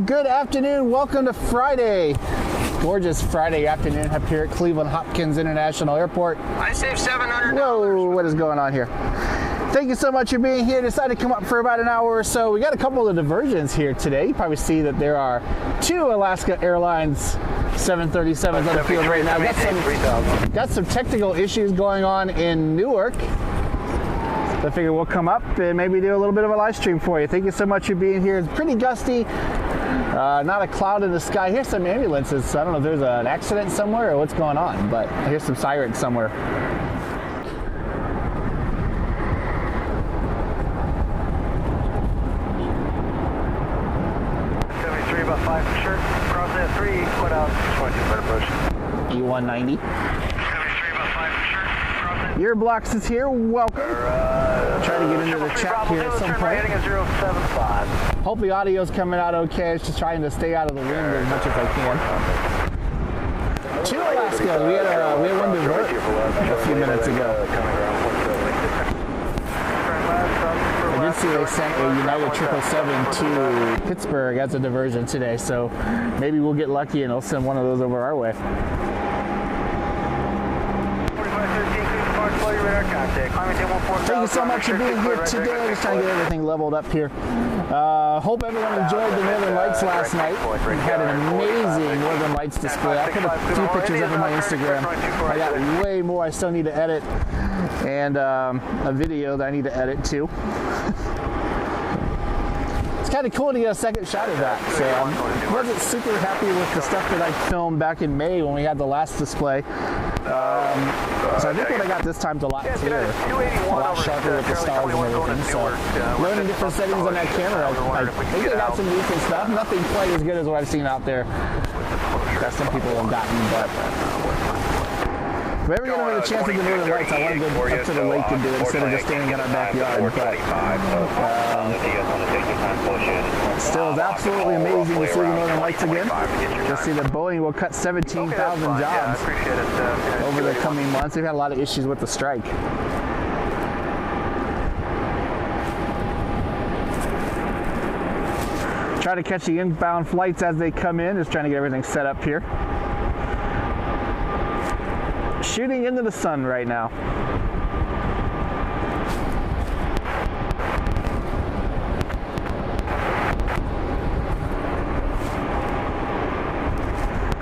Good afternoon. Welcome to Friday. Gorgeous Friday afternoon up here at Cleveland Hopkins International Airport. I saved $700. Whoa, what is going on here? Thank you so much for being here. Decided to come up for about an hour or so. We got a couple of diversions here today. You probably see that there are two Alaska Airlines 737s on the field right now. Got some technical issues going on in Newark. So I figure we'll come up and maybe do a little bit of a live stream for you. Thank you so much for being here. It's pretty gusty. Not a cloud in the sky. Here's some ambulances. So I don't know if there's an accident somewhere or what's going on, but I hear some sirens somewhere. About 5 for sure. Cross that 3, put out 22 push. E190. 73 about 5 for sure. Cross it. Your blocks is here. Welcome. Try to get into the chat here at some point. Rating is 075. Hopefully audio's coming out okay. It's just trying to stay out of the wind as much as I can. To Alaska. We had one divert a few minutes ago. I did see they sent a United 777 to Pittsburgh as a diversion today, so maybe we'll get lucky and they'll send one of those over our way. 4513, Thank you so much for being here today. Just trying to get everything leveled up here. Hope everyone enjoyed the Northern Lights last night. We had an amazing Northern Lights display. I put a few pictures up on my Instagram. I got way more I still need to edit, and a video that I need to edit too. It's kind of cool to get a second shot of that. So I wasn't super happy with the stuff that I filmed back in May when we had the last display. So I think what I got this time's a lot clearer, a lot sharper with the stars and everything. So learning different settings on that camera, I think I got some decent stuff. Nothing quite as good as what I've seen out there that some people have gotten, but if we ever get another chance to do Northern Lights, I want to go up to the lake and do it instead of just standing in our backyard. But still, it's absolutely amazing to see the Northern Lights again. You'll see that Boeing will cut 17,000 jobs over the coming months. They've had a lot of issues with the strike. Try to catch the inbound flights as they come in. Just trying to get everything set up here. Shooting into the sun right now.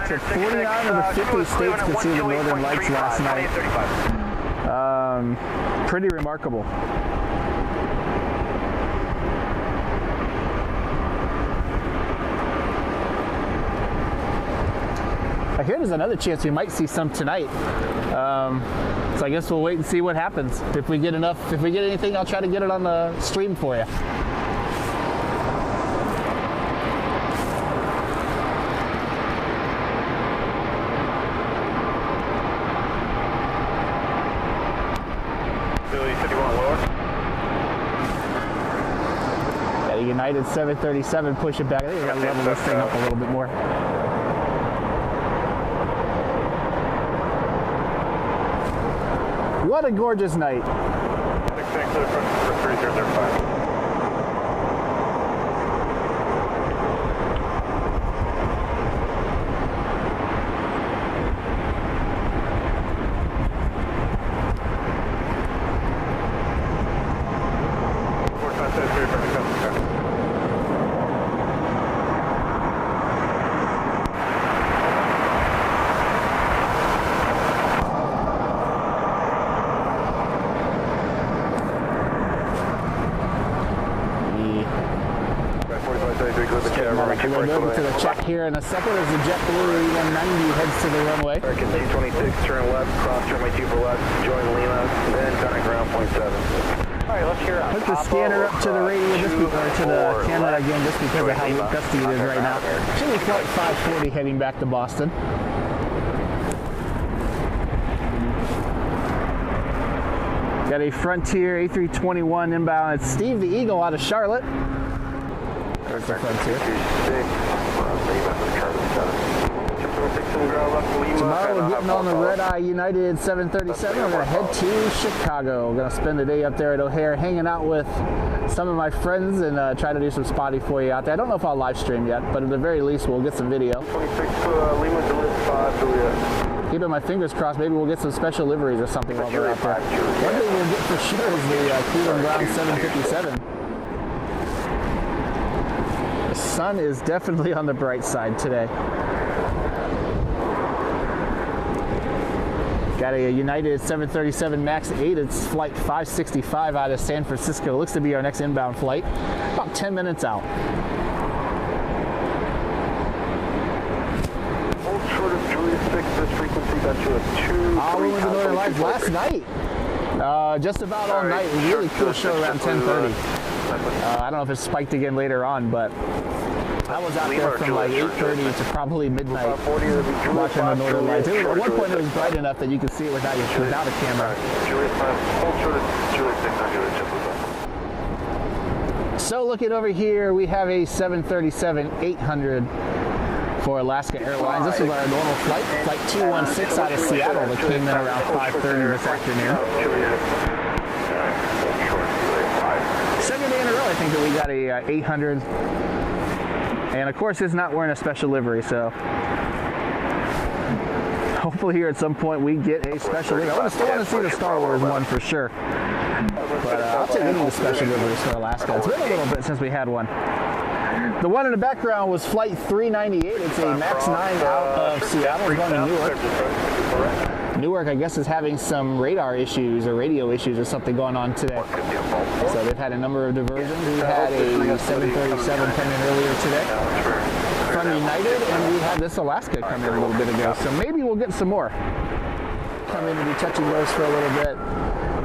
So 49 of the 50 states could see the Northern Lights last night. Pretty remarkable. I hear there's another chance we might see some tonight. So I guess we'll wait and see what happens. If we get anything, I'll try to get it on the stream for you. Billy, you said you want lower? Got a United 737 push it back. I think we gotta level this thing up a little bit more. What a gorgeous night. 6 clear for 3005. We're going over to the check here in a second as the JetBlue E190 heads to the runway. American 826, turn left, cross runway 2 for left, join Lima, then turn at ground point 7. Alright, let's hear out. Put the scanner up to the radio, just or to the camera again, just because of how gusty it is right now. Should be flight 540 heading back to Boston. Got a Frontier A321 inbound. It's Steve the Eagle out of Charlotte. There's the Frontier. Tomorrow we're getting on the red-eye United 737. We're going to head to Chicago. We're going to spend the day up there at O'Hare hanging out with some of my friends and try to do some spotty for you out there. I don't know if I'll live stream yet, but at the very least we'll get some video. 26 Lima, Juliet 5, Juliet. Keeping my fingers crossed, maybe we'll get some special liveries or something while we're out there. One thing we'll get for sure is the Cleveland Brown 757. The sun is definitely on the bright side today. Got a United 737 MAX 8. It's flight 565 out of San Francisco. Looks to be our next inbound flight. About 10 minutes out. Hold short of Juliet 6, this frequency got you a 2. We went to Northern Lights last night. Just about all night. Really cool show around 10:30. I don't know if it spiked again later on, but I was out there from like 8:30 to probably midnight watching the Northern Lights. At one point it was bright enough that you could see it without a camera. So looking over here, we have a 737-800 for Alaska Airlines. This is our normal flight, flight 216 out of Seattle that came in around 5:30 this afternoon. Second day in a row, I think, that we got a 800. And of course, it's not wearing a special livery, so hopefully here at some point we get a special livery. I still want to see the Star Wars one for sure. But I'll take any of the special liveries for Alaska. It's been a little bit since we had one. The one in the background was Flight 398. It's a MAX 9 out of Seattle. We're going to Newark. Newark, I guess, is having some radar issues or radio issues or something going on today. So they've had a number of diversions. We had a 737 come in earlier today from United, and we had this Alaska come in a little bit ago. So maybe we'll get some more come in to be touching those for a little bit.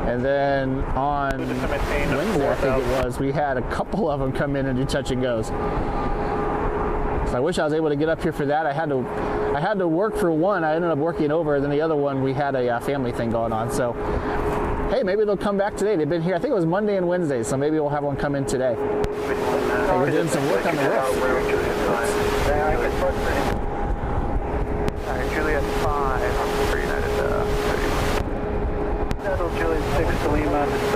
And then on Wednesday, I think it was, we had a couple of them come in and do touch and goes. So I wish I was able to get up here for that. I had to work for one. I ended up working over, and then the other one we had a family thing going on. So hey, maybe they'll come back today. They've been here, I think it was Monday and Wednesday, so maybe we'll have one come in today. Hey, we're doing some work on the roof. Juliet 5, for United 31. Settle Juliet 6 to Lima, it's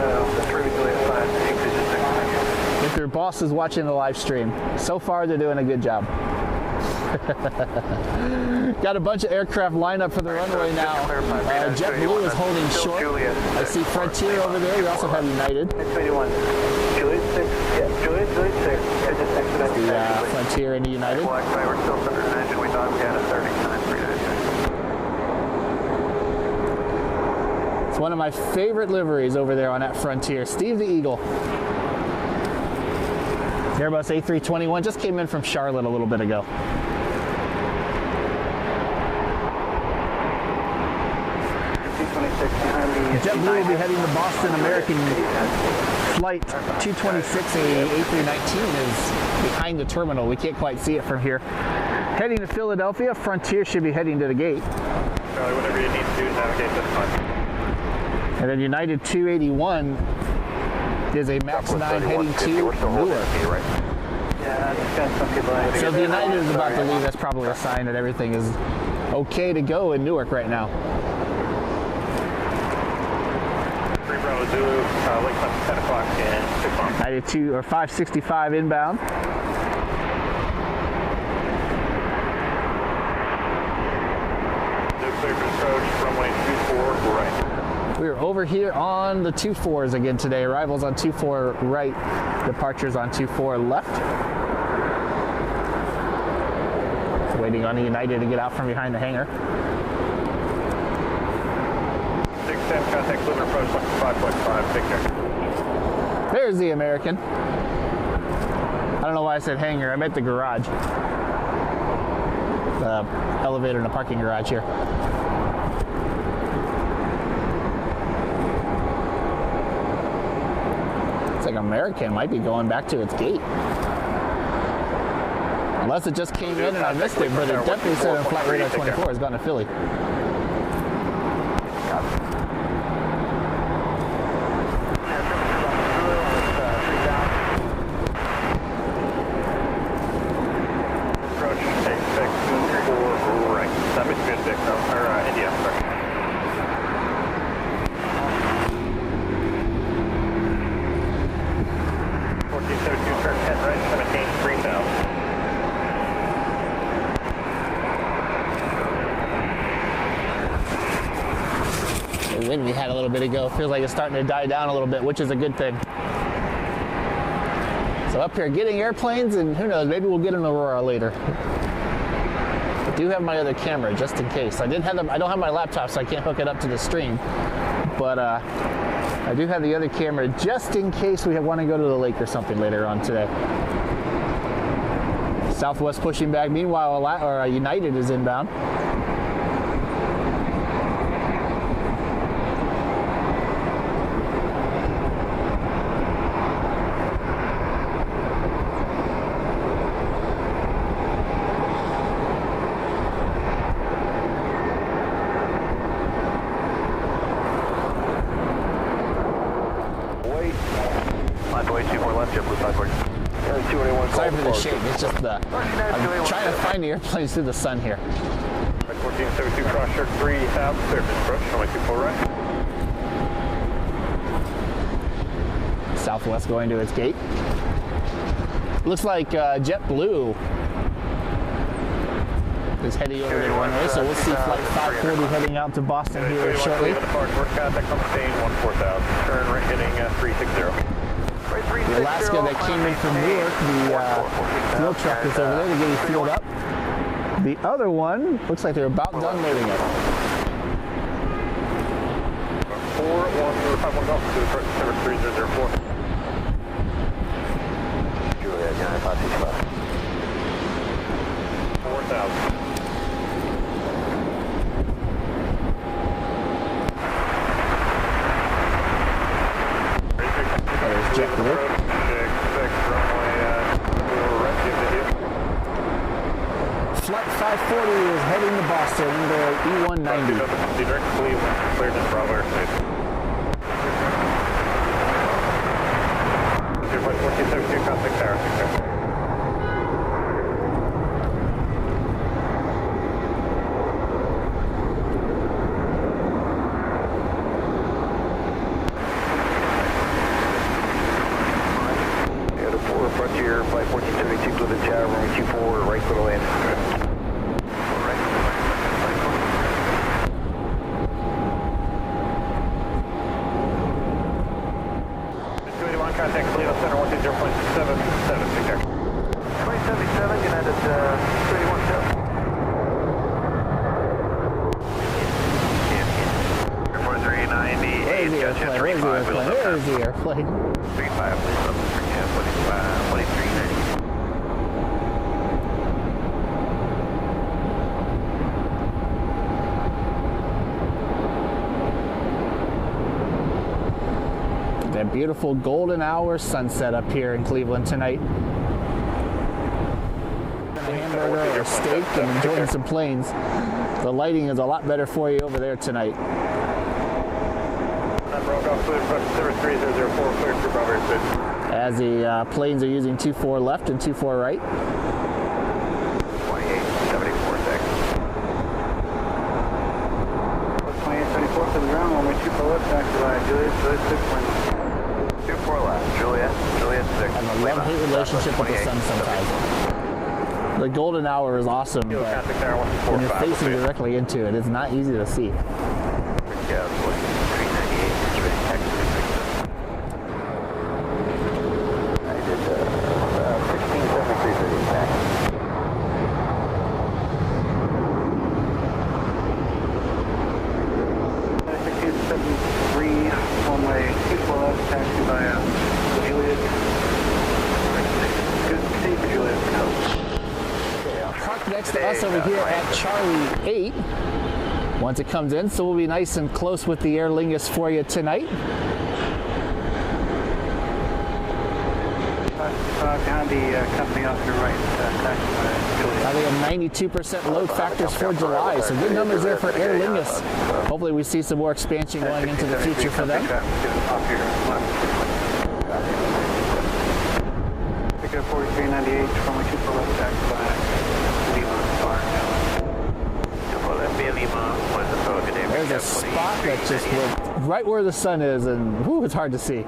3 Juliet 5, If your boss is watching the live stream, so far they're doing a good job. Got a bunch of aircraft lined up for the runway now. JetBlue is holding short. I see Frontier over there. We also have United. Juliet 6, yeah, Juliet 6. The Frontier and the United. We're still under an engine. We thought we had a 39 for United. It's one of my favorite liveries over there on that Frontier. Steve the Eagle. Airbus A321 just came in from Charlotte a little bit ago. JetBlue will be heading to Boston. American flight 226, a A319 is behind the terminal. We can't quite see it from here. Heading to Philadelphia. Frontier should be heading to the gate. Charlie, whatever you need to do to navigate this fine. And then United 281 is a MAX 9 heading to Newark. So if the United is about to leave, that's probably a sign that everything is okay to go in Newark right now. 3 Bravo Zulu, late 10 o'clock and 6 on. 92 or 565 inbound. New clear for approach, runway 24 right. We are over here on the 24s again today. Arrivals on 24 right, departures on 24 left. Waiting on the United to get out from behind the hangar. 610, contact clear approach 5.5, take care. There's the American. I don't know why I said hangar. I meant the garage. The elevator in the parking garage here. It's like American might be going back to its gate. Unless it just came in and I missed it, but it definitely said on flight radar 24 has gone to Philly. Approach 864 right. That means good, Dick. No, the wind we had a little bit ago. Feels like it's starting to die down a little bit, which is a good thing. So up here getting airplanes, and who knows, maybe we'll get an Aurora later. I do have my other camera just in case. I don't have my laptop, so I can't hook it up to the stream. But I do have the other camera just in case we want to go to the lake or something later on today. Southwest pushing back. Meanwhile, United is inbound. Sorry for the shade, it's just I'm trying to find the airplanes through the sun here. 1472 cross shark 3 half, surface approach, runway 24 right. Southwest going to its gate. Looks like JetBlue is heading over to the runway, so we'll see flight 540 heading out to Boston here shortly. Contact on stage 14,000, turn right heading 360. The Alaska that came in from Newark, the fuel truck is over there to get fueled up. The other one looks like they're about done loading it. 4151 Golf to September 3004. Juliet 9565. 4,000. JetBlue. Flight 540 is heading to Boston into E190. Direct Cleveland, cleared in Bravo airspace. 1472, contact tower, 6 Frontier, flight 1472 to the tower, runway 24, right for the land. Contact Toledo Center 120.77, take care. 2077, United 317. Airport 398, gotcha, 35. There's the airplane. 35, please, up to 2390. That beautiful golden hour sunset up here in Cleveland tonight. A hamburger or steak and enjoying some planes. The lighting is a lot better for you over there tonight. As the planes are using 24 left and 24 right. 2874 seconds. 2874 to the ground, only 24 left, taxi by Juliet 6. 24 left, Juliet 6. I have a love-hate relationship with the sun sometimes. The golden hour is awesome, but when you're facing directly into it, it's not easy to see. Next to us over here at Charlie 8 once it comes in, so we'll be nice and close with the Aer Lingus for you tonight. Behind the company off your right, They have 92% load factors for July, so good numbers there for Aer Lingus. Hopefully we see some more expansion going into the future for them. Pick up 4398 from a 2 left taxi by There's a spot that just went right where the sun is, and whew, it's hard to see.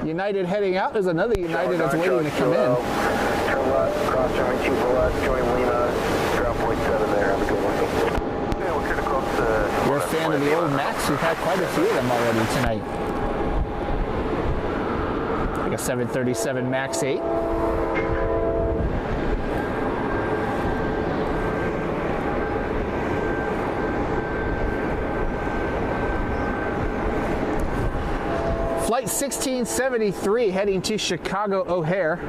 United heading out. There's another United that's waiting to come in. Turn left, cross runway 24 left, join Lima, ground point 7 there. Have a good one. Yeah, we're kind of close to. Your fan of the old Max. We've had quite a few of them already tonight. Like a 737 Max 8. Flight 1673 heading to Chicago O'Hare.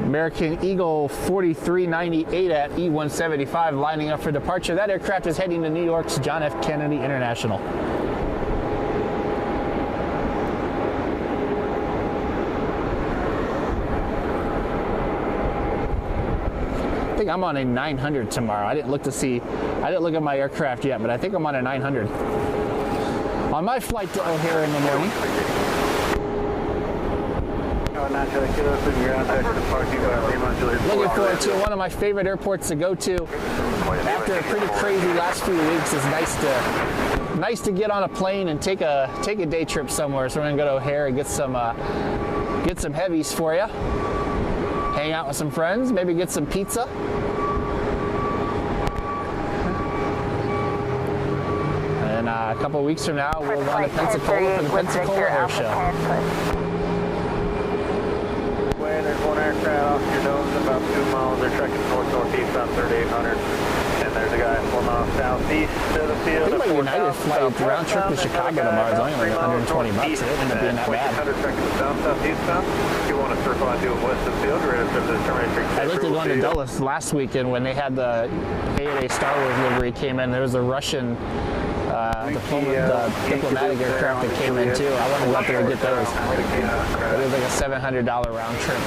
American Eagle 4398 at E175 lining up for departure. That aircraft is heading to New York's John F. Kennedy International. I think I'm on a 900 tomorrow. I didn't look at my aircraft yet, but I think I'm on a 900. On my flight to O'Hare in the morning. Looking forward to one of my favorite airports to go to. After a pretty crazy last few weeks, it's nice to get on a plane and take a day trip somewhere. So we're gonna go to O'Hare and get some heavies for you. Hang out with some friends, maybe get some pizza. And a couple of weeks from now, we'll run to Pensacola for the Pensacola Air Show. There's one aircraft off your nose about 2 miles. They're trekking north-northeast on 3800. And there's a guy pulling off southeast to the field. I think my United flight round trip to Chicago tomorrow is only like $120 bucks. It ended up being not bad. If you want to circle and do it west of the field, you're ready to the termination. I looked at going to Dulles last weekend when they had the A&A Star Wars livery came in. There was a Russian diplomatic aircraft that came in too. I wanted to go out there and get those. It was like a $700 round trip.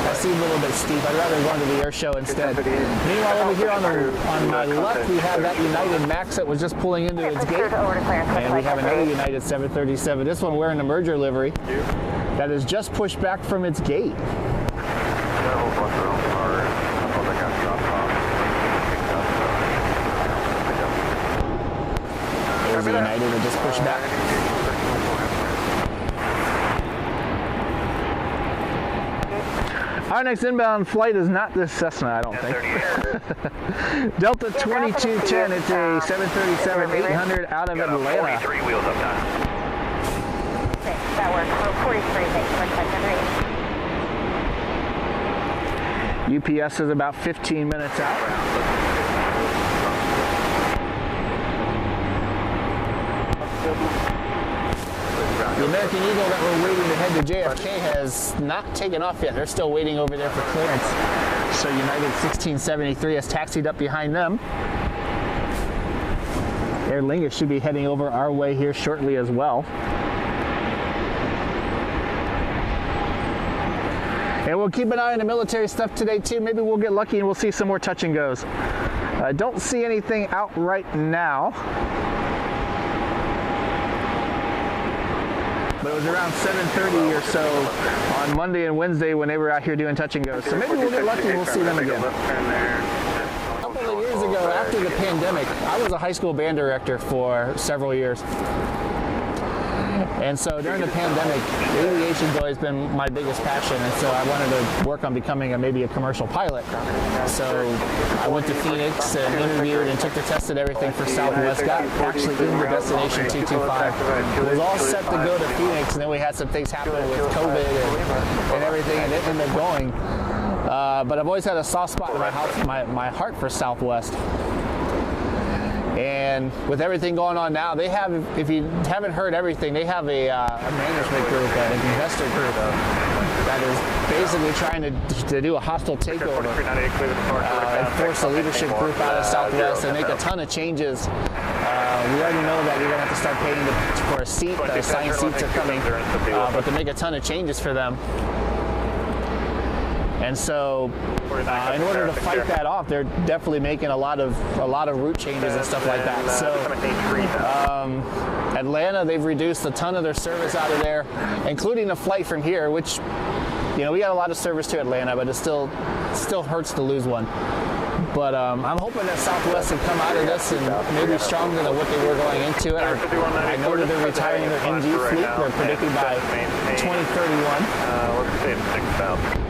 That seemed a little bit steep. I'd rather go into the air show instead. Meanwhile, over here on my left, we have that United Max that was just pulling into its gate. And we have another United 737. This one wearing the merger livery that is just pushed back from its gate. There's the United that just pushed back. Our next inbound flight is not this Cessna, I don't think. Delta 2210, it's a 737-800 out of Atlanta. 43 wheels up time. That works. 43, thanks. UPS is about 15 minutes out. The American Eagle that we're waiting to head to JFK has not taken off yet. They're still waiting over there for clearance. So United 1673 has taxied up behind them. Air Lingus should be heading over our way here shortly as well. And we'll keep an eye on the military stuff today too. Maybe we'll get lucky and we'll see some more touch and goes. I don't see anything out right now. But it was around 7:30 or so on Monday and Wednesday when they were out here doing touch and goes. So maybe we'll get lucky and we'll see them again. A couple of years ago, after the pandemic, I was a high school band director for several years. And so during the pandemic, aviation's always been my biggest passion, and so I wanted to work on becoming maybe a commercial pilot. So I went to Phoenix and interviewed and took the test and everything for Southwest, got actually in the destination 225. It was all set to go to Phoenix, and then we had some things happen with COVID and everything, and it ended up going. But I've always had a soft spot in my heart for Southwest. And with everything going on now, they have, if you haven't heard everything, they have a management group, an investor group that is basically trying to do a hostile takeover and force the leadership group out of Southwest and make a ton of changes. We already know that you're going to have to start paying for a seat. The assigned seats are coming, but to make a ton of changes for them. And so, in order to fight that off, they're definitely making a lot of route changes and stuff like that. So, Atlanta, they've reduced a ton of their service out of there, including a flight from here, which, you know, we got a lot of service to Atlanta, but it still hurts to lose one. But I'm hoping that Southwest can come out of this and maybe stronger than what they were going into it. I know that they're retiring their NG fleet. They're predicted by 2031. Let's say 6,000.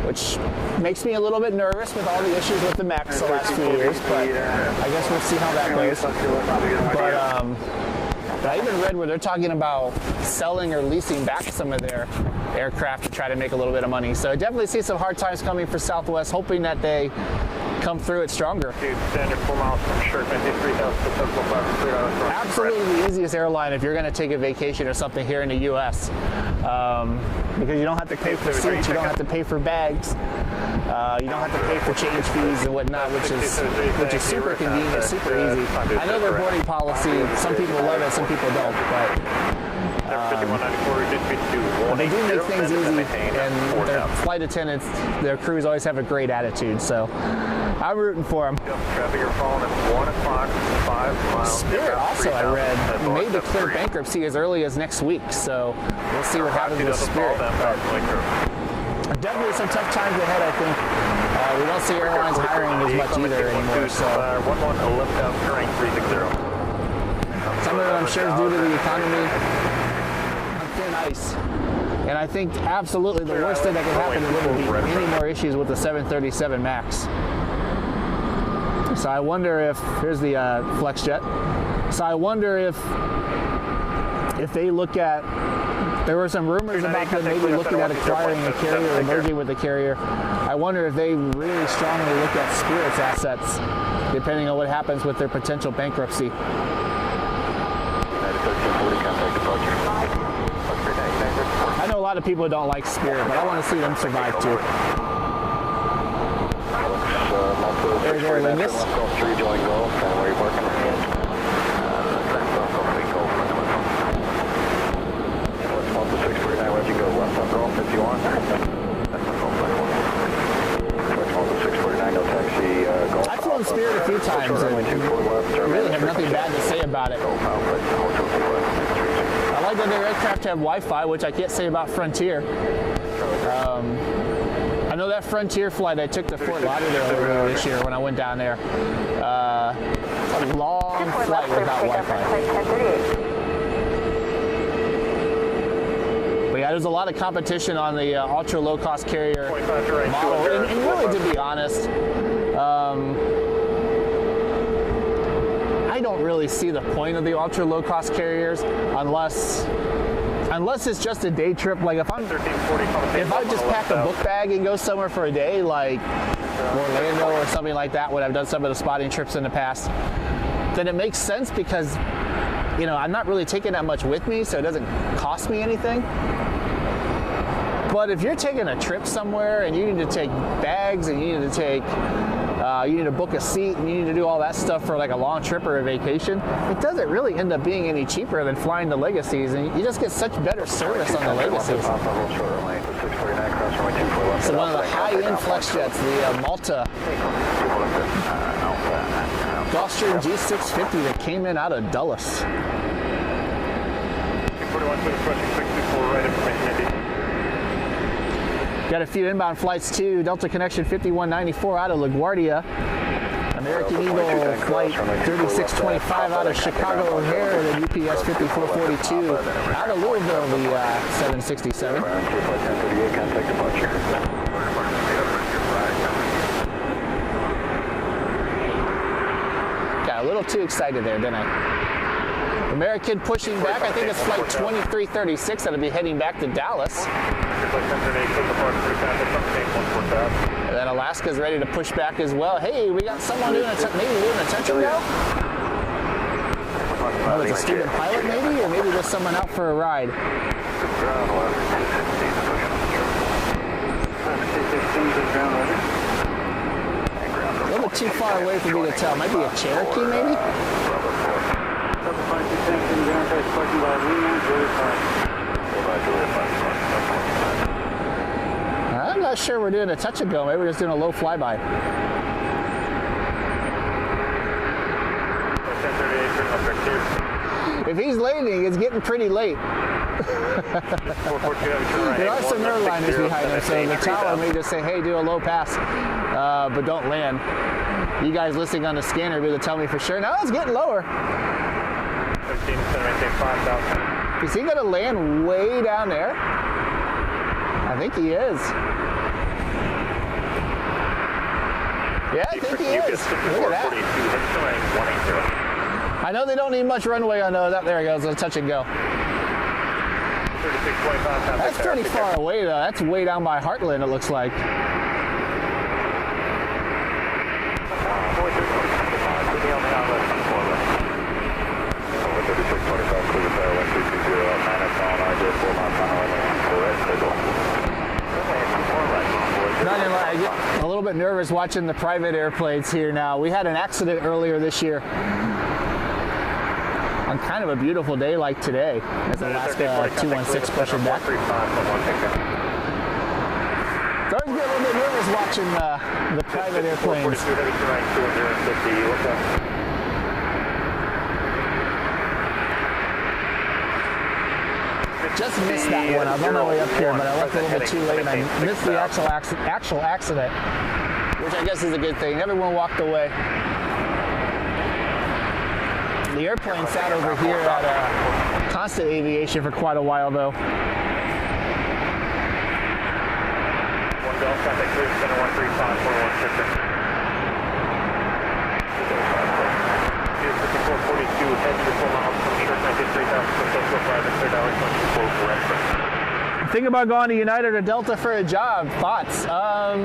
which makes me a little bit nervous with all the issues with the Max the last few years, but I guess we'll see how that goes. But I even read where they're talking about selling or leasing back some of their aircraft to try to make a little bit of money. So I definitely see some hard times coming for Southwest, hoping that they come through it stronger. Dude, standard 4 miles from Shirt, 93,000. Absolutely the easiest airline if you're going to take a vacation or something here in the U.S. Because you don't have to pay for seats, you don't have to pay for bags, you don't have to pay for change fees and whatnot, which is super convenient, super easy. I know their boarding policy, some people love it, some people don't, but they do make things easy, and their flight attendants, their crews always have a great attitude, so I'm rooting for them. Spirit also, I read, may declare bankruptcy as early as next week, so we'll see what happens with Spirit. Definitely some tough times ahead, I think. We don't see airlines hiring as much either anymore, so some of it I'm sure is due to the economy on thin ice. And I think absolutely the worst thing that could happen wouldn't be any more issues with the 737 MAX. So I wonder if, here's the flex jet. So I wonder if they look at, there were some rumors about them maybe looking at acquiring a carrier or merging with a carrier. I wonder if they really strongly look at Spirit's assets, depending on what happens with their potential bankruptcy. I know a lot of people don't like Spirit, but I want to see them survive too. There's Air Lingus. I've flown Spirit a few times and really have nothing bad to say about it. I like that their aircraft have Wi-Fi, which I can't say about Frontier. I know that Frontier flight I took to Fort Lauderdale earlier this year when I went down there. A long flight without Wi-Fi. But yeah, there's a lot of competition on the ultra low-cost carrier model. And really, to be honest, I don't really see the point of the ultra low-cost carriers unless it's just a day trip. Like if I just pack a book bag and go somewhere for a day, like Orlando or something like that, when I've done some of the spotting trips in the past, then it makes sense because, you know, I'm not really taking that much with me, so it doesn't cost me anything. But if you're taking a trip somewhere and you need to take bags and you need to take, you need to book a seat and you need to do all that stuff for like a long trip or a vacation, it doesn't really end up being any cheaper than flying the Legacies, and you just get such better service on the Legacies. So one of the high-end flex jets, the Malta Gulfstream G650 that came in out of Dulles. Got a few inbound flights too. Delta Connection 5194 out of LaGuardia. American Eagle flight 3625 out of Chicago O'Hare, and then UPS 5442 out of Louisville, the 767. Got a little too excited there, didn't I? American pushing back. I think it's flight 2336 that'll be heading back to Dallas. And then Alaska's ready to push back as well. Hey, we got someone maybe doing a touch and go? Oh, it's a student pilot maybe? Or maybe there's someone out for a ride. A little too far away for me to tell. Might be a Cherokee maybe? I'm not sure we're doing a touch and go. Maybe we're just doing a low flyby. If he's landing, it's getting pretty late. There are some airliners behind him, so the tower may just say, hey, do a low pass, but don't land. You guys listening on the scanner will be able to tell me for sure. No, it's getting lower. Is he going to land way down there? I think he is. Yeah, I think he is. Look at that. I know they don't need much runway on those. There it goes, a touch and go. 3625. That's pretty far away though. That's way down by Heartland, it looks like. Not gonna lie, I get a little bit nervous watching the private airplanes here now. We had an accident earlier this year on kind of a beautiful day like today as Alaska 216 pushing back. So I always get a little bit nervous watching the private airplanes. Just missed that one. I was on my way up here, but I left a little bit too late and I missed the actual accident, which I guess is a good thing. Everyone walked away. The airplane sat over here at Constant Aviation for quite a while though. Think about going to United or Delta for a job. Thoughts? I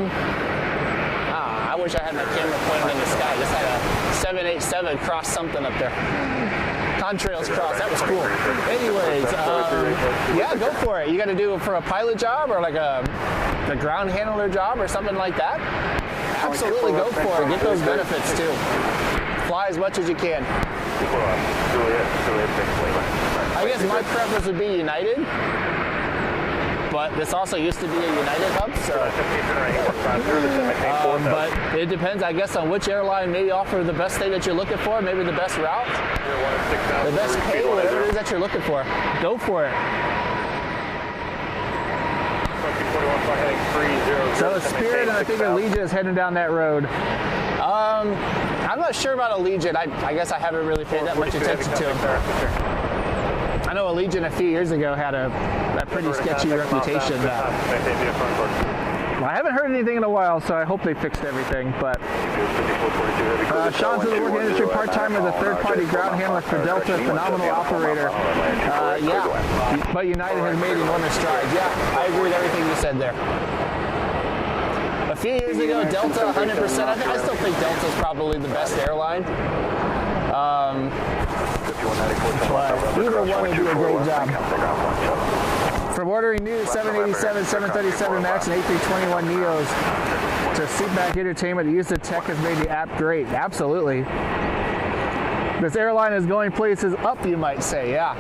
wish I had my camera pointed in the sky. Just had a 787 cross something up there. Contrails cross. That was cool. Anyways, yeah, go for it. You got to do it for a pilot job or like a ground handler job or something like that. Absolutely go for it. Get those benefits too. Fly as much as you can. I guess my preference would be United, but this also used to be a United hub, so. But it depends, I guess, on which airline may offer the best thing that you're looking for, maybe the best route, the best pay, whatever it is that you're looking for. Go for it. So Spirit and I think Allegiant is heading down that road. I'm not sure about Allegiant. I guess I haven't really paid that much attention to them. I know Allegiant a few years ago had a pretty sketchy reputation. I haven't heard anything in a while, so I hope they fixed everything. But Sean's in the work industry, part-time as a third-party ground handler for Delta, phenomenal operator. Yeah, but United has made enormous strides. Yeah, I agree with everything you said there. A few years ago, Delta 100%. I still think Delta's probably the best airline. But either one would do a great job. From ordering new 787, 737 MAX, and A321neos to seatback entertainment, the use of tech has made the app great. Absolutely. This airline is going places up, you might say. Yeah.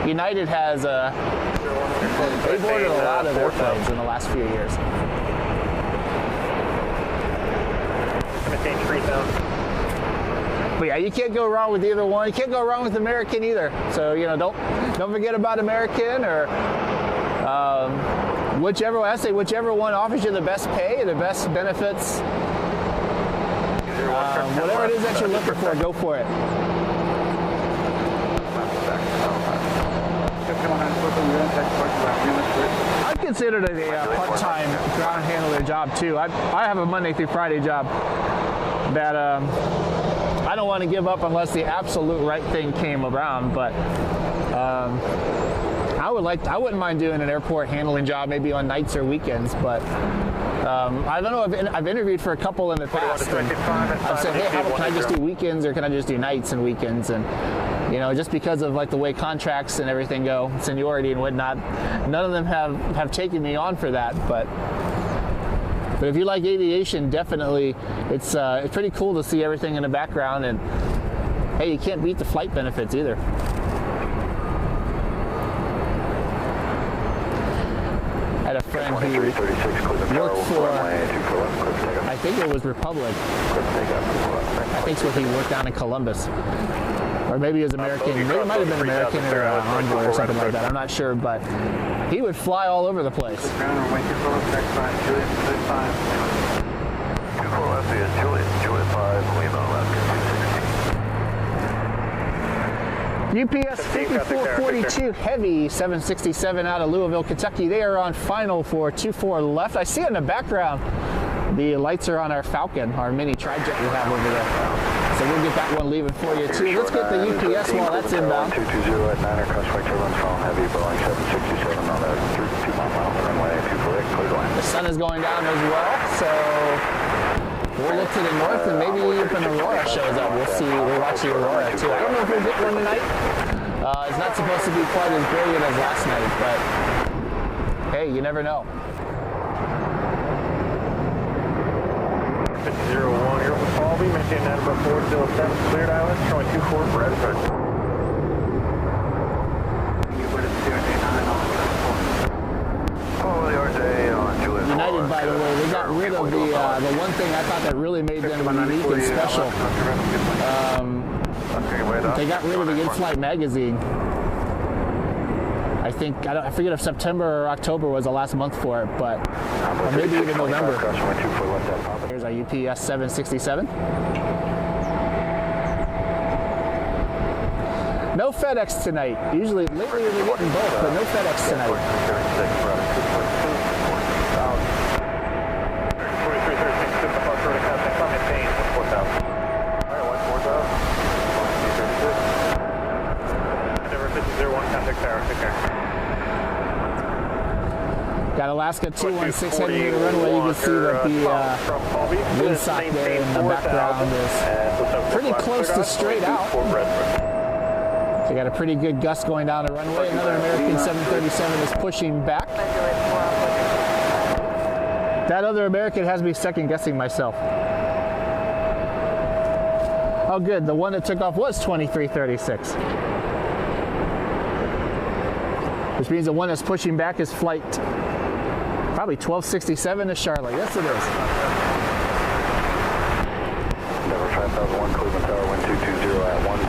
United has they've ordered a lot of airplanes in the last few years. But yeah, you can't go wrong with either one. You can't go wrong with American either. So don't forget about American or whichever one offers you the best pay, the best benefits, whatever it is that you're looking for, go for it. I've considered it a part-time ground handler job too. I have a Monday through Friday job that I don't want to give up unless the absolute right thing came around. But I wouldn't mind doing an airport handling job, maybe on nights or weekends. But I don't know. I've interviewed for a couple in the past. And I've said, hey, can I just do weekends or can I just do nights and weekends? And just because of like the way contracts and everything go, seniority and whatnot, none of them have taken me on for that. But if you like aviation, definitely, it's pretty cool to see everything in the background. And hey, you can't beat the flight benefits either. I had a friend who worked for, I think it was Republic. I think so. He worked down in Columbus. Or maybe it was American. Maybe it might have been American or Envoy or something like that. I'm not sure, but he would fly all over the place. UPS 5442 Heavy 767 out of Louisville, Kentucky. They are on final for 24 left. I see in the background The lights are on our Falcon, our mini tri-jet we have over there. So we'll get that one leaving for you too. Let's get the UPS while that's inbound. 220 at 9er, crossway turbulence from heavy Boeing 767 on the 2 mile runway, 24, clear to land. The sun is going down as well, so we'll look to the north and maybe if an aurora shows up, we'll see. We'll watch the aurora too. I don't know if we'll get one tonight. It's not supposed to be quite as brilliant as last night, but hey, you never know. 50-01 here with Paul B, maintain that about 407, cleared island, showing 24 Bradford. Oh, the RJ on Juliet. United, by the way, they got rid of the one thing I thought that really made them unique and special. They got rid of the in-flight magazine. I think, I forget if September or October was the last month for it, but or maybe even November. Here's our UPS 767. No FedEx tonight. Usually, lately we're getting both, but no FedEx tonight. 2336, just above Florida, contact on maintain, 4000. Alright, 14000. Never 5001, contact tower, take care. Got Alaska 216 heading to the runway. You can see that the windsock there in the background is pretty close to straight out. So you got a pretty good gust going down the runway. Another American 737 is pushing back. That other American has me second guessing myself. Oh good, the one that took off was 2336. Which means the one that's pushing back is flight probably 1267 to Charlotte. Yes, it is.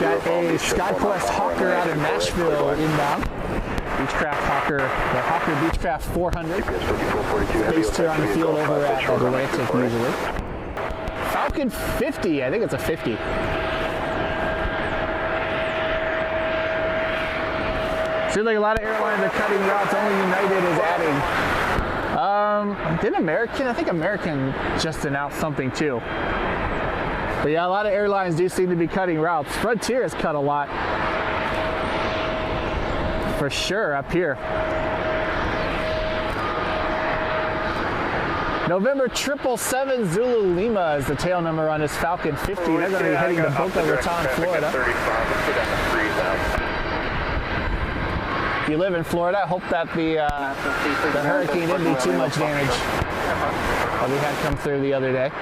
Got a SkyQuest Hawker out of Nashville inbound. Beechcraft Hawker, the Hawker Beechcraft 400. Based here on the field over at Atlantic usually. Falcon 50, I think it's a 50. Seems like a lot of airlines are cutting routes, only United is adding. Did American? I think American just announced something too. But yeah, a lot of airlines do seem to be cutting routes. Frontier has cut a lot. For sure, up here. November 777 Zulu Lima is the tail number on this Falcon 50. They're going to be heading to Boca Raton, Florida. If you live in Florida, I hope that the hurricane didn't do too much damage that we had come through the other day.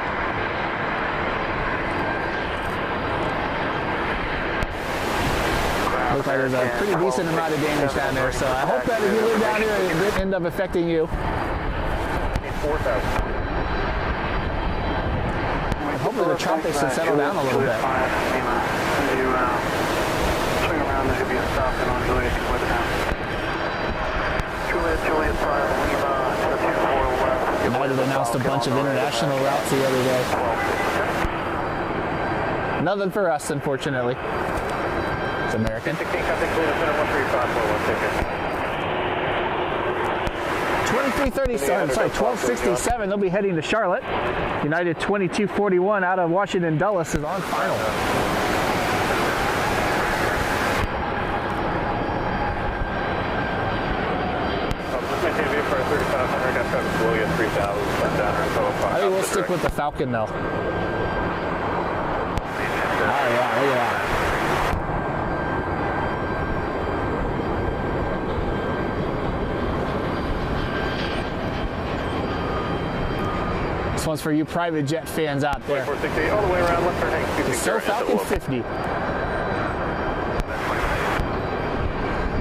Looks like there's a pretty decent amount of damage down there, so I hope that if you live down here, it didn't end up affecting you. And hopefully the tropics will settle down a little bit. Swing around, there should be a stop on Juliet. United announced a bunch of international routes the other day. Nothing for us, unfortunately. It's American. 1267, they'll be heading to Charlotte. United 2241 out of Washington Dulles is on final. I think we'll stick with the Falcon though. Oh yeah, look at that. This one's for you private jet fans out there. 468 all the way around left turn. The So Falcon 50.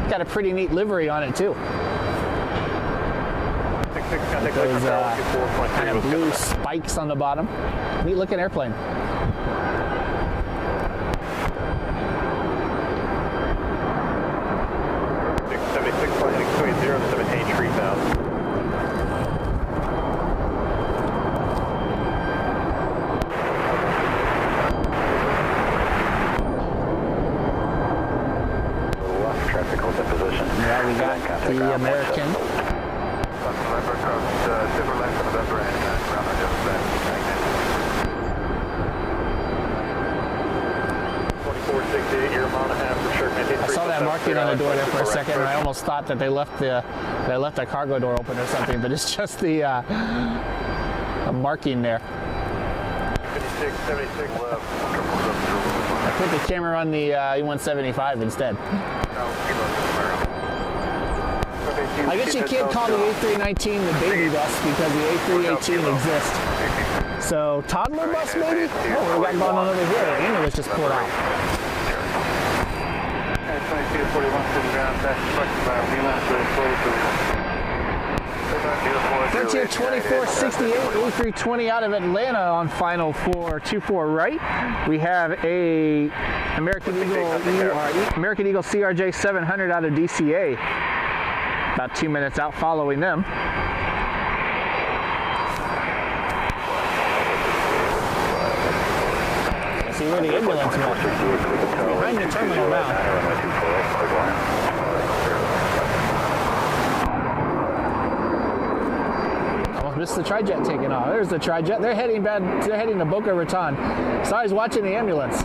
Got a pretty neat livery on it too. Those kind of blue spikes on the bottom. Neat looking airplane. Yeah, we got the American. that marking on the door there for a second, and I almost thought that they left the cargo door open or something, but it's just the a marking there. 5676 left. I put the camera on the E175 instead. I guess you can't call the A319 the baby bus because the A318 exists. So toddler bus maybe? Oh, we got going on over here. The ambulance just pulled out. 2241 to the ground, fast structure by ambulance with Frontier 2468, A320 out of Atlanta on final for 24 right. We have a American Eagle CRJ 700 out of DCA. About 2 minutes out following them. Let's see where the ambulance went. Behind the terminal now. Missed the tri-jet taking off. There's the tri-jet. They're heading to Boca Raton. Sorry's watching the ambulance.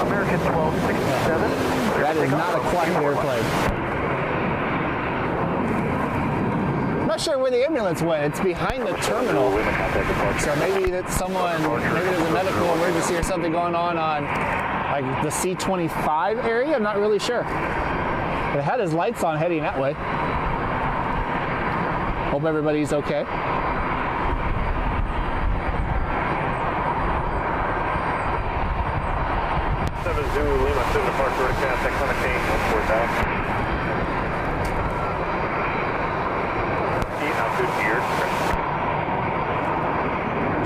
American 1267. That is not a quiet airplane. I'm not sure where the ambulance went. It's behind the terminal. So maybe that's someone, maybe there's a medical emergency or something going on like the C-25 area. I'm not really sure. But it had his lights on heading that way. Hope everybody's okay. Zulu Lima, to the park road, contact Clinic 140.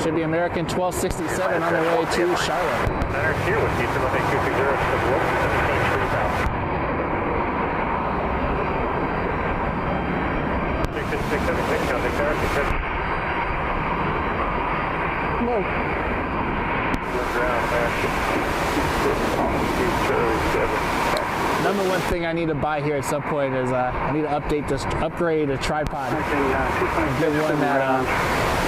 Should be American 1267 on the way to Charlotte. Center here with Houston, looking 260 to Wilson, 17 3,000. 6676, contact Center. Whoa. Ground there. Number one thing I need to buy here at some point is I need to upgrade a tripod. Get one that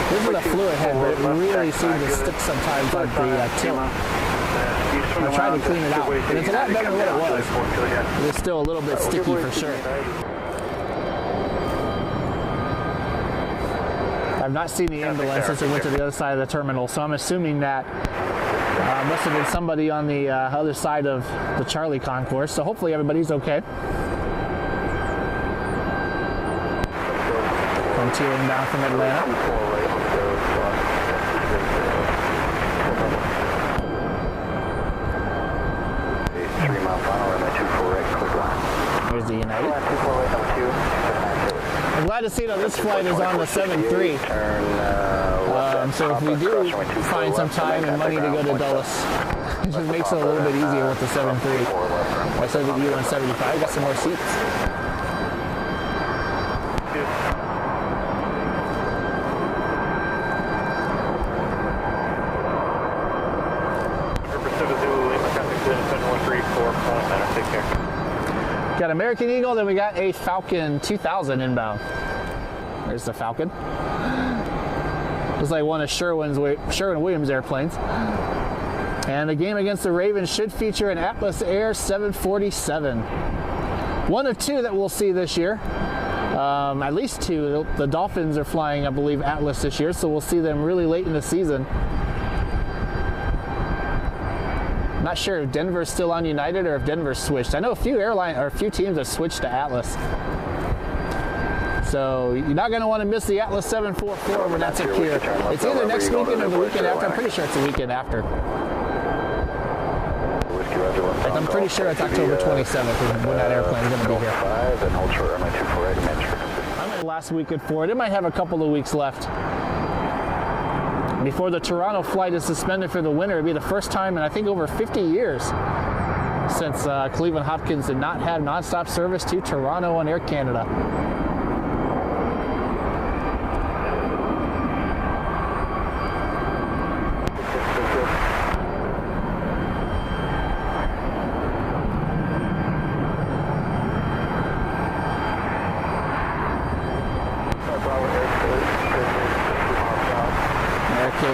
this is a fluid head, but it really seems to stick sometimes on the tilt. I tried to clean it out, and it's a lot better than what it was. It's still a little bit sticky for sure. I've not seen the ambulance since it went to the other side of the terminal, so I'm assuming that must have been somebody on the other side of the Charlie concourse, so hopefully everybody's okay. Frontier inbound from Atlanta. There's the United. I'm glad to see that this flight is on the 7-3. So if we do find some time and money to go to Dulles, it just makes it a little bit easier with the 7-3. I said the E175 got some more seats. Got American Eagle, then we got a Falcon 2000 inbound. There's the Falcon. Looks like one of Sherwin-Williams airplanes. And the game against the Ravens should feature an Atlas Air 747. One of two that we'll see this year. At least two. The Dolphins are flying, I believe, Atlas this year, so we'll see them really late in the season. Not sure if Denver's still on United or if Denver's switched. I know a few teams have switched to Atlas. So you're not going to want to miss the Atlas 744 when that's up here. It's either next weekend or the weekend after. I'm pretty sure it's the weekend after. I'm pretty sure it's October 27th when that airplane's going to be here. I'm in the last weekend for it. It might have a couple of weeks left before the Toronto flight is suspended for the winter. It'll be the first time in I think over 50 years since Cleveland Hopkins did not have nonstop service to Toronto on Air Canada.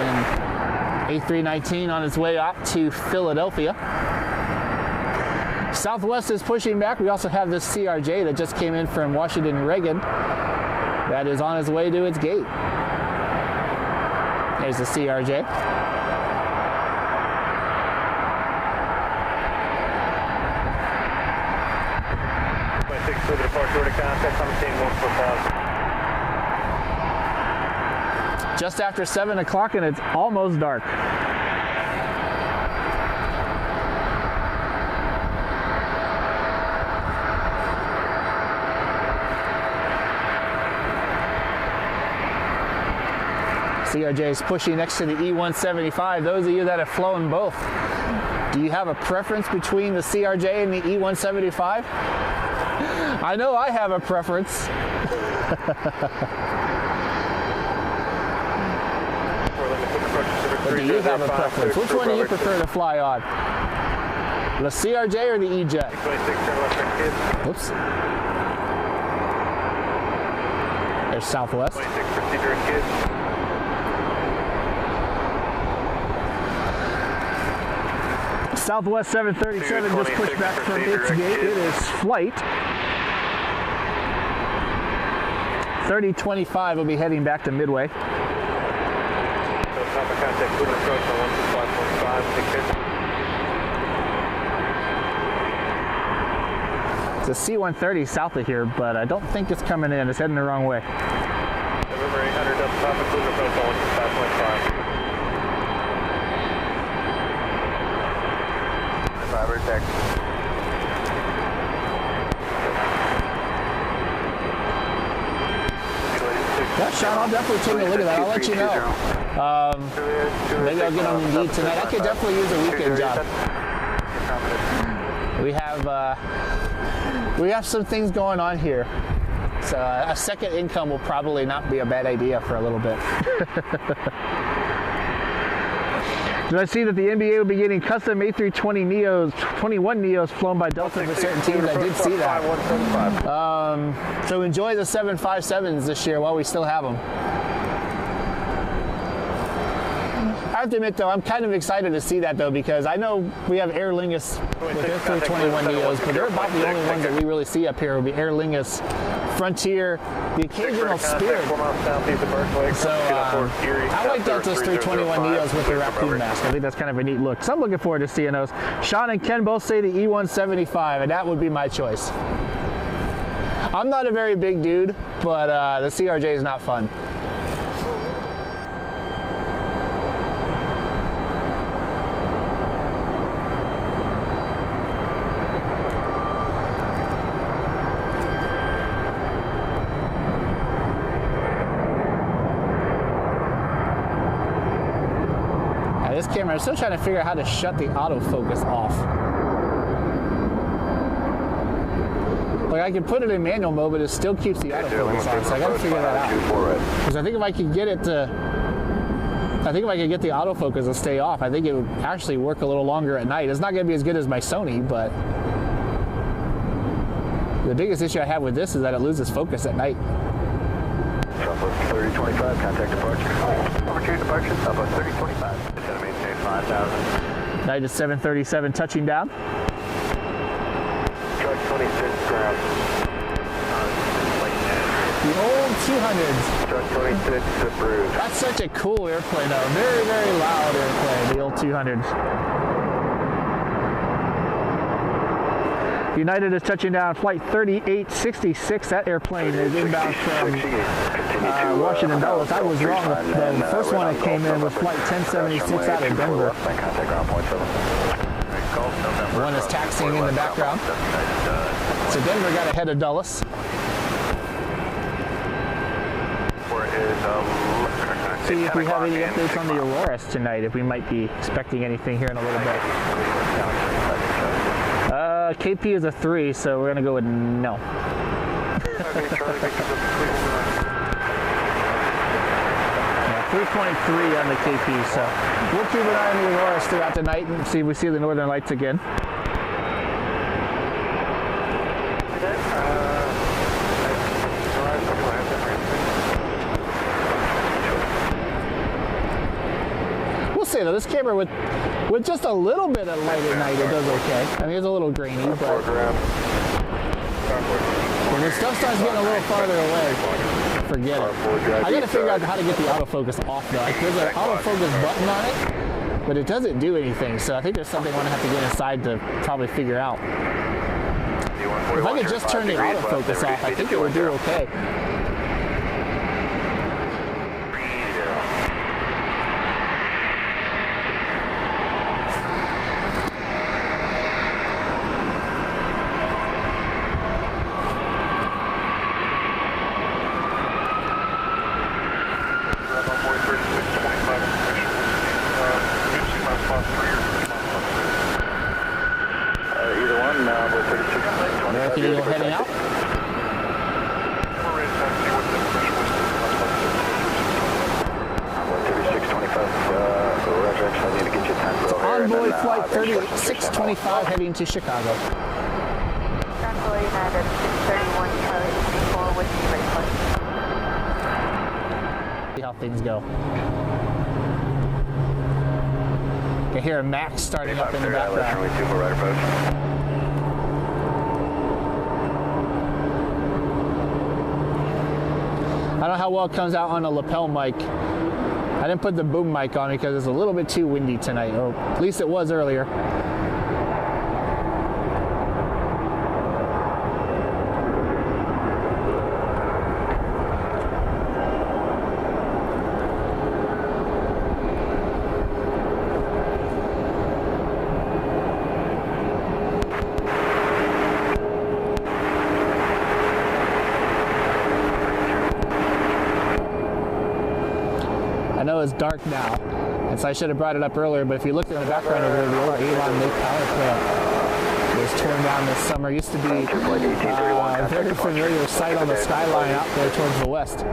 in A319 on its way out to Philadelphia. Southwest is pushing back. We also have this CRJ that just came in from Washington Reagan that is on its way to its gate. There's the CRJ. To the departure to contact, I'm seeing multiple clouds. Just after 7 o'clock and it's almost dark. CRJ is pushing next to the E175. Those of you that have flown both, do you have a preference between the CRJ and the E175? I know I have a preference. But do you have a preference? Which one do you prefer to fly on? The CRJ or the E-Jet? Oops. There's Southwest. Southwest 737 just pushed back from its gate. It is flight 3025 will be heading back to Midway. It's a C-130 south of here, but I don't think it's coming in. It's heading the wrong way. November 800 up top, including the protocol 5.5. Tech. Yeah, Sean, I'll definitely take a look at that. I'll let you know. Maybe I'll get on Indeed tonight. I could definitely use a weekend job. We have some things going on here. So a second income will probably not be a bad idea for a little bit. Did I see that the NBA will be getting custom A320 Neos, 21 Neos flown by Delta for certain teams? I did see that. So enjoy the 757s this year while we still have them. I have to admit though, I'm kind of excited to see that though, because I know we have Aer Lingus with their 321 Neos, but they're about the only ones that we really see up here will be Aer Lingus, Frontier, the occasional Spirit. So I like Delta's 321 Neos with the raccoon mask. I think that's kind of a neat look. So I'm looking forward to seeing those. Sean and Ken both say the E175, and that would be my choice. I'm not a very big dude, but the CRJ is not fun. This camera, I'm still trying to figure out how to shut the autofocus off. Like I can put it in manual mode, but it still keeps the autofocus on, so I gotta figure that out. Because I think if I could get it to, I think if I could get the autofocus to stay off, I think it would actually work a little longer at night. It's not gonna be as good as my Sony, but the biggest issue I have with this is that it loses focus at night. Southwest 3025, contact departure. Overture departure, Southwest 3025. It's going to maintain 5,000. Night is 737 touching down. Truck 26 ground. The old 200s. Truck 26 approved. That's such a cool airplane though. Very, very loud airplane, the old 200s. United is touching down flight 3866. That airplane is inbound from Washington Dulles. I was wrong. The first one that came in was flight 1076 out of Denver. One is taxiing in the background. So Denver got ahead of Dulles. See if we have any updates on the Auroras tonight, if we might be expecting anything here in a little bit. KP is a 3, so we're going to go with no. 3.3 on the KP, so we'll keep an eye on the Auroras throughout the night and see if we see the Northern Lights again. say though, this camera with just a little bit of light at night, it does okay. I mean, it's a little grainy, but when the stuff starts getting a little farther away, forget it. I gotta figure out how to get the autofocus off though. Like, there's an autofocus button on it, but it doesn't do anything. So I think there's something I'm gonna have to get inside to probably figure out. If I could just turn the autofocus off, I think it would do okay. American Eagle heading out. Envoy flight 3625 heading to Chicago. Convoy United 631 Charlie 4 with you, ready flight. See how things go. I hear a Max starting up in the background. I don't know how well it comes out on a lapel mic. I didn't put the boom mic on because it's a little bit too windy tonight, or at least it was earlier. I know it's dark now, and so I should have brought it up earlier, but if you look in the background over there, the old Avon Lake Power Plant was torn down this summer. Used to be a very familiar sight on the skyline out there towards the west.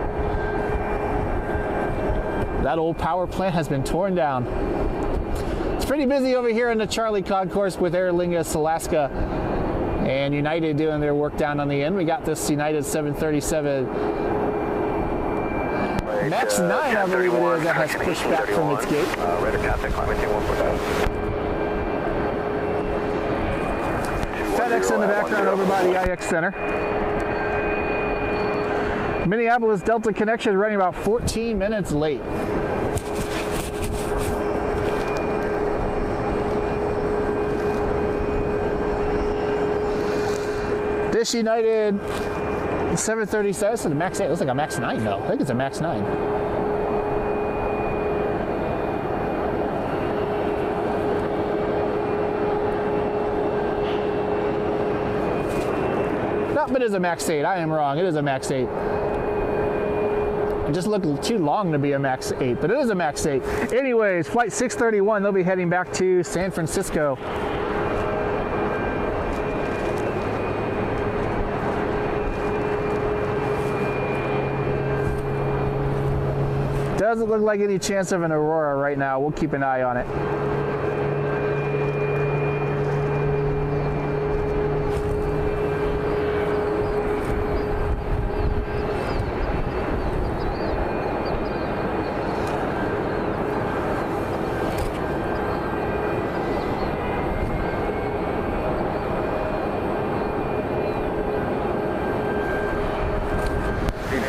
That old power plant has been torn down. It's pretty busy over here in the Charlie Concourse with Aer Lingus, Alaska, and United doing their work down on the end. We got this United 737 Max 9, I believe it is, that has pushed back from its gate. FedEx in the background over by the IX Center. Minneapolis Delta connection running about 14 minutes late. This United 737, this is a Max 8. It looks like a Max 9 though. I think it's a Max 9. No, but it is a Max 8. I am wrong. It is a Max 8. It just looked too long to be a Max 8, but it is a Max 8. Anyways, flight 631, they'll be heading back to San Francisco. Doesn't look like any chance of an aurora right now. We'll keep an eye on it.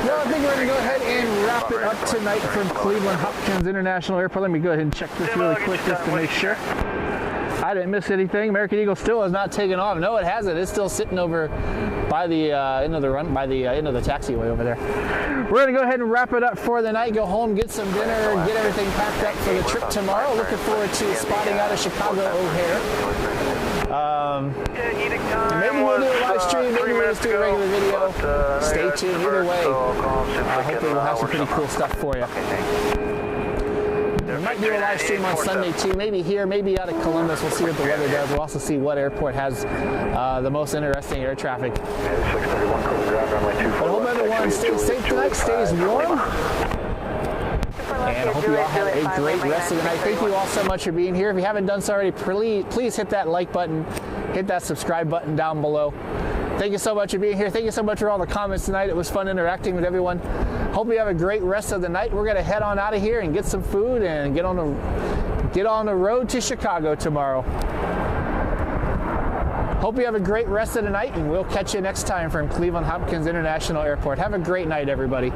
Well, I think we're going to go ahead and wrap it up tonight from Cleveland Hopkins International Airport. Let me go ahead and check this really quick just to make sure I didn't miss anything. American Eagle still has not taken off. No, it hasn't. It's still sitting over by the end of the run, by the end of the taxiway over there. We're going to go ahead and wrap it up for the night. Go home, get some dinner, get everything packed up for the trip tomorrow. Looking forward to spotting out of Chicago O'Hare. Maybe we'll do a live stream, maybe we'll just do a regular video. Stay tuned. Either way, hopefully we'll have some pretty cool stuff for you. We might do a live stream on Sunday too, maybe here, maybe out of Columbus. We'll see what the weather does. We'll also see what airport has the most interesting air traffic. But hope everyone stays safe tonight, stays warm. And I hope you all have a great rest of the night. Thank you all so much for being here. If you haven't done so already, please hit that like button, hit that subscribe button down below. Thank you so much for being here. Thank you so much for all the comments tonight. It was fun interacting with everyone. Hope you have a great rest of the night. We're going to head on out of here and get some food and get get on the road to Chicago tomorrow. Hope you have a great rest of the night, and we'll catch you next time from Cleveland Hopkins International Airport. Have a great night, everybody.